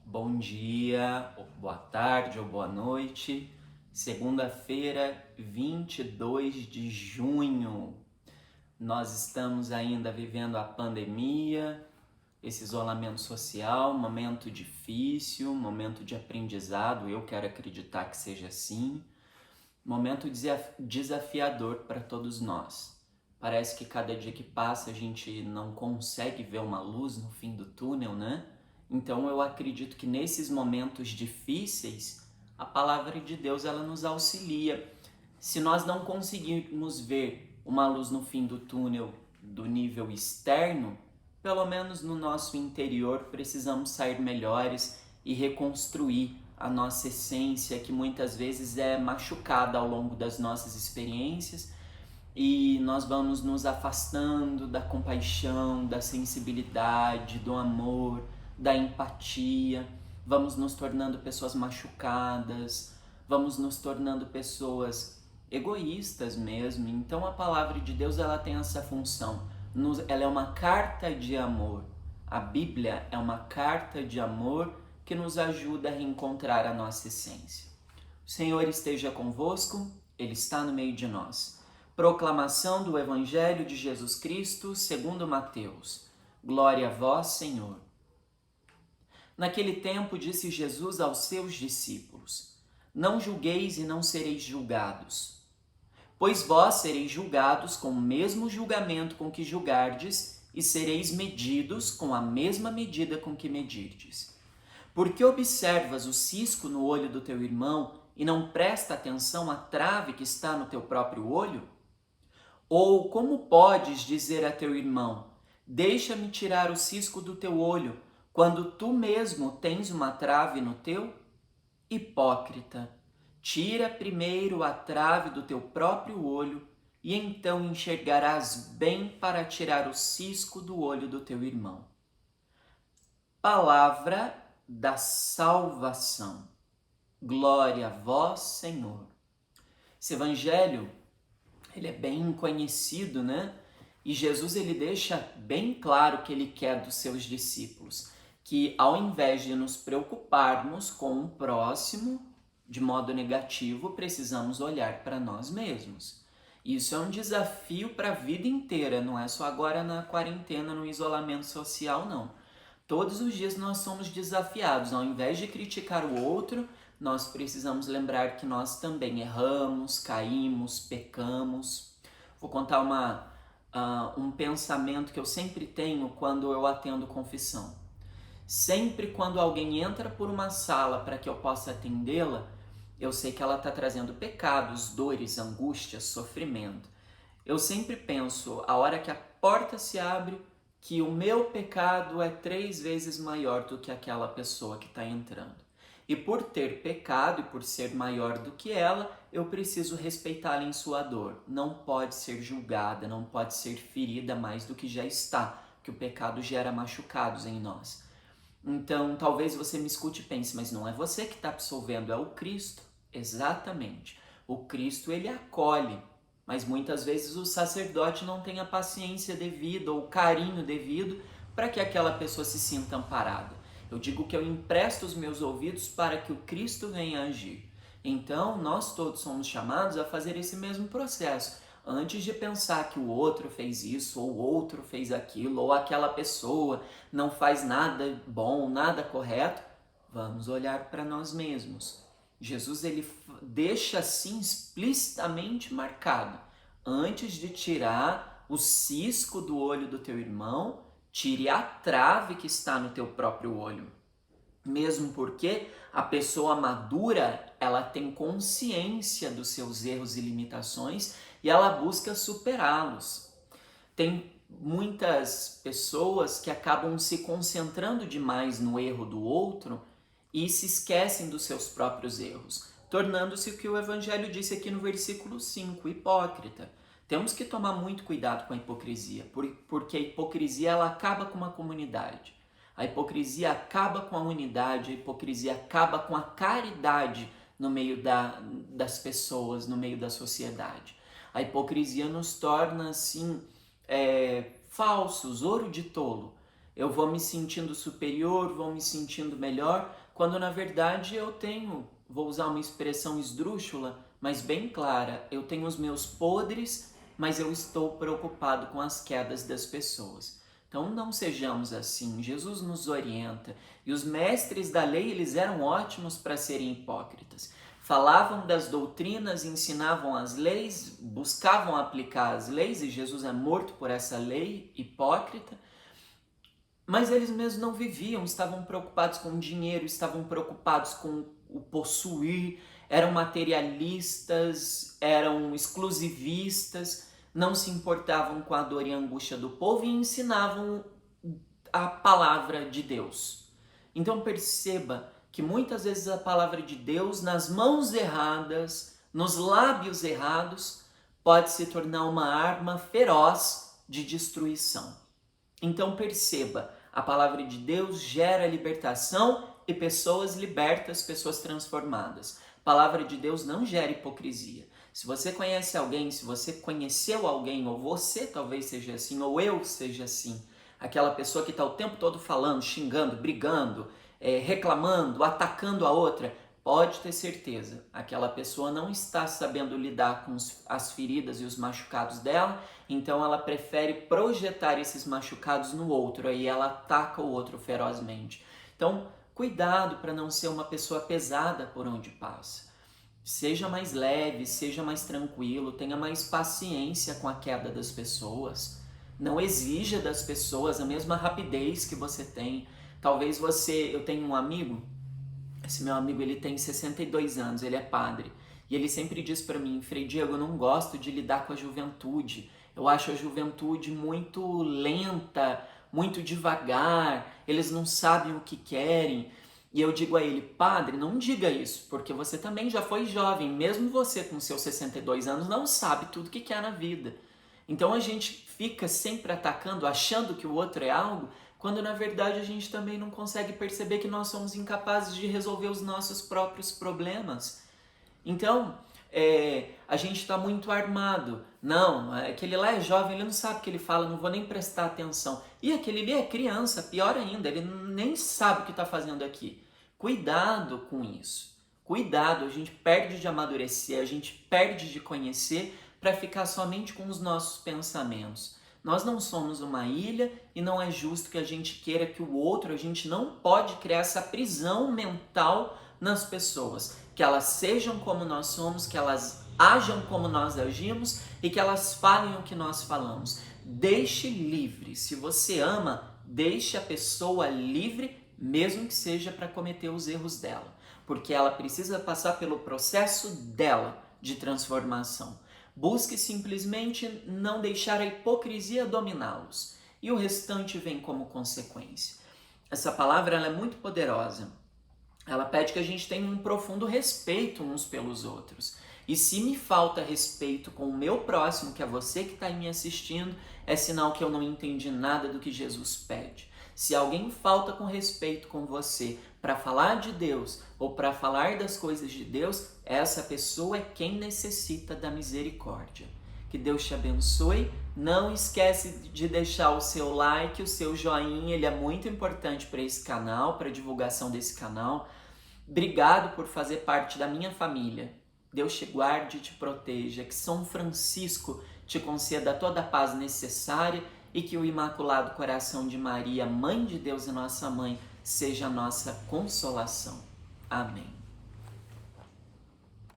Bom dia, ou boa tarde ou boa noite. Segunda-feira, 22 de junho. Nós estamos ainda vivendo a pandemia, esse isolamento social, momento difícil, momento de aprendizado. Eu quero acreditar que seja assim. Momento desafiador para todos nós. Parece que cada dia que passa a gente não consegue ver uma luz no fim do túnel, né? Então eu acredito que nesses momentos difíceis, a palavra de Deus ela nos auxilia. Se nós não conseguirmos ver uma luz no fim do túnel do nível externo, pelo menos no nosso interior precisamos sair melhores e reconstruir a nossa essência, que muitas vezes é machucada ao longo das nossas experiências, e nós vamos nos afastando da compaixão, da sensibilidade, do amor, da empatia, vamos nos tornando pessoas machucadas, vamos nos tornando pessoas egoístas mesmo. Então a palavra de Deus ela tem essa função, ela é uma carta de amor. A Bíblia é uma carta de amor que nos ajuda a reencontrar a nossa essência. O Senhor esteja convosco, Ele está no meio de nós. Proclamação do Evangelho de Jesus Cristo segundo Mateus. Glória a vós, Senhor. Naquele tempo disse Jesus aos seus discípulos: Não julgueis e não sereis julgados, pois vós sereis julgados com o mesmo julgamento com que julgardes, e sereis medidos com a mesma medida com que medirdes. Porque observas o cisco no olho do teu irmão e não presta atenção à trave que está no teu próprio olho? Ou como podes dizer a teu irmão: Deixa-me tirar o cisco do teu olho, quando tu mesmo tens uma trave no teu? Hipócrita, tira primeiro a trave do teu próprio olho, e então enxergarás bem para tirar o cisco do olho do teu irmão. Palavra da salvação. Glória a vós, Senhor. Esse evangelho, ele é bem conhecido, né? E Jesus ele deixa bem claro que ele quer dos seus discípulos, que ao invés de nos preocuparmos com o próximo de modo negativo, precisamos olhar para nós mesmos. Isso é um desafio para a vida inteira, não é só agora na quarentena, no isolamento social, não. Todos os dias nós somos desafiados, ao invés de criticar o outro, nós precisamos lembrar que nós também erramos, caímos, pecamos. Vou contar um pensamento que eu sempre tenho quando eu atendo confissão. Sempre quando alguém entra por uma sala para que eu possa atendê-la, eu sei que ela está trazendo pecados, dores, angústias, sofrimento. Eu sempre penso, a hora que a porta se abre, que o meu pecado é 3 vezes maior do que aquela pessoa que está entrando. E por ter pecado e por ser maior do que ela, eu preciso respeitá-la em sua dor. Não pode ser julgada, não pode ser ferida mais do que já está, que o pecado gera machucados em nós. Então, talvez você me escute e pense, mas não é você que está absolvendo, é o Cristo. Exatamente. O Cristo, ele acolhe, mas muitas vezes o sacerdote não tem a paciência devida ou o carinho devido para que aquela pessoa se sinta amparada. Eu digo que eu empresto os meus ouvidos para que o Cristo venha agir. Então, nós todos somos chamados a fazer esse mesmo processo. Antes de pensar que o outro fez isso, ou o outro fez aquilo, ou aquela pessoa não faz nada bom, nada correto, vamos olhar para nós mesmos. Jesus ele deixa assim explicitamente marcado: antes de tirar o cisco do olho do teu irmão, tire a trave que está no teu próprio olho. Mesmo porque a pessoa madura, ela tem consciência dos seus erros e limitações e ela busca superá-los. Tem muitas pessoas que acabam se concentrando demais no erro do outro e se esquecem dos seus próprios erros, tornando-se o que o Evangelho disse aqui no versículo 5, hipócrita. Temos que tomar muito cuidado com a hipocrisia, porque a hipocrisia ela acaba com uma comunidade. A hipocrisia acaba com a unidade, a hipocrisia acaba com a caridade no meio das pessoas, no meio da sociedade. A hipocrisia nos torna, assim, falsos, ouro de tolo. eu vou me sentindo superior, vou me sentindo melhor, quando na verdade eu tenho, vou usar uma expressão esdrúxula, mas bem clara, eu tenho os meus podres, mas eu estou preocupado com as quedas das pessoas. Então não sejamos assim, Jesus nos orienta. E os mestres da lei, eles eram ótimos para serem hipócritas. Falavam das doutrinas, ensinavam as leis, buscavam aplicar as leis, e Jesus é morto por essa lei hipócrita, mas eles mesmos não viviam, estavam preocupados com o dinheiro, estavam preocupados com o possuir, eram materialistas, eram exclusivistas, não se importavam com a dor e a angústia do povo e ensinavam a palavra de Deus. Então perceba que muitas vezes a palavra de Deus, nas mãos erradas, nos lábios errados, pode se tornar uma arma feroz de destruição. Então perceba, a palavra de Deus gera libertação e pessoas libertas, pessoas transformadas. A palavra de Deus não gera hipocrisia. Se você conhece alguém, se você conheceu alguém, ou você talvez seja assim, ou eu seja assim, aquela pessoa que está o tempo todo falando, xingando, brigando, reclamando, atacando a outra, pode ter certeza, aquela pessoa não está sabendo lidar com as feridas e os machucados dela, então ela prefere projetar esses machucados no outro, aí ela ataca o outro ferozmente. Então, cuidado para não ser uma pessoa pesada por onde passa. Seja mais leve, seja mais tranquilo, tenha mais paciência com a queda das pessoas. Não exija das pessoas a mesma rapidez que você tem. Talvez eu tenho um amigo, esse meu amigo ele tem 62 anos, ele é padre, e ele sempre diz para mim, Frei Diego, eu não gosto de lidar com a juventude, eu acho a juventude muito lenta, muito devagar, eles não sabem o que querem. E eu digo a ele, padre, não diga isso, porque você também já foi jovem, mesmo você com seus 62 anos não sabe tudo o que quer na vida. Então a gente fica sempre atacando, achando que o outro é algo, quando na verdade a gente também não consegue perceber que nós somos incapazes de resolver os nossos próprios problemas. Então, a gente está muito armado. Não, aquele lá é jovem, ele não sabe o que ele fala, não vou nem prestar atenção. E aquele ali é criança, pior ainda, ele nem sabe o que está fazendo aqui. Cuidado com isso. Cuidado, a gente perde de amadurecer, a gente perde de conhecer para ficar somente com os nossos pensamentos. Nós não somos uma ilha e não é justo que a gente queira que o outro, a gente não pode criar essa prisão mental nas pessoas, que elas sejam como nós somos, que elas ajam como nós agimos e que elas falem o que nós falamos. Deixe livre. Se você ama, deixe a pessoa livre, mesmo que seja para cometer os erros dela, porque ela precisa passar pelo processo dela de transformação. Busque simplesmente não deixar a hipocrisia dominá-los, e o restante vem como consequência. Essa palavra ela é muito poderosa. Ela pede que a gente tenha um profundo respeito uns pelos outros. E se me falta respeito com o meu próximo, que é você que está me assistindo, é sinal que eu não entendi nada do que Jesus pede. Se alguém falta com respeito com você para falar de Deus ou para falar das coisas de Deus, essa pessoa é quem necessita da misericórdia. Que Deus te abençoe. Não esquece de deixar o seu like, o seu joinha, ele é muito importante para esse canal, para a divulgação desse canal. Obrigado por fazer parte da minha família. Deus te guarde e te proteja. Que São Francisco te conceda toda a paz necessária e que o Imaculado Coração de Maria, Mãe de Deus e nossa Mãe, seja a nossa consolação. Amém.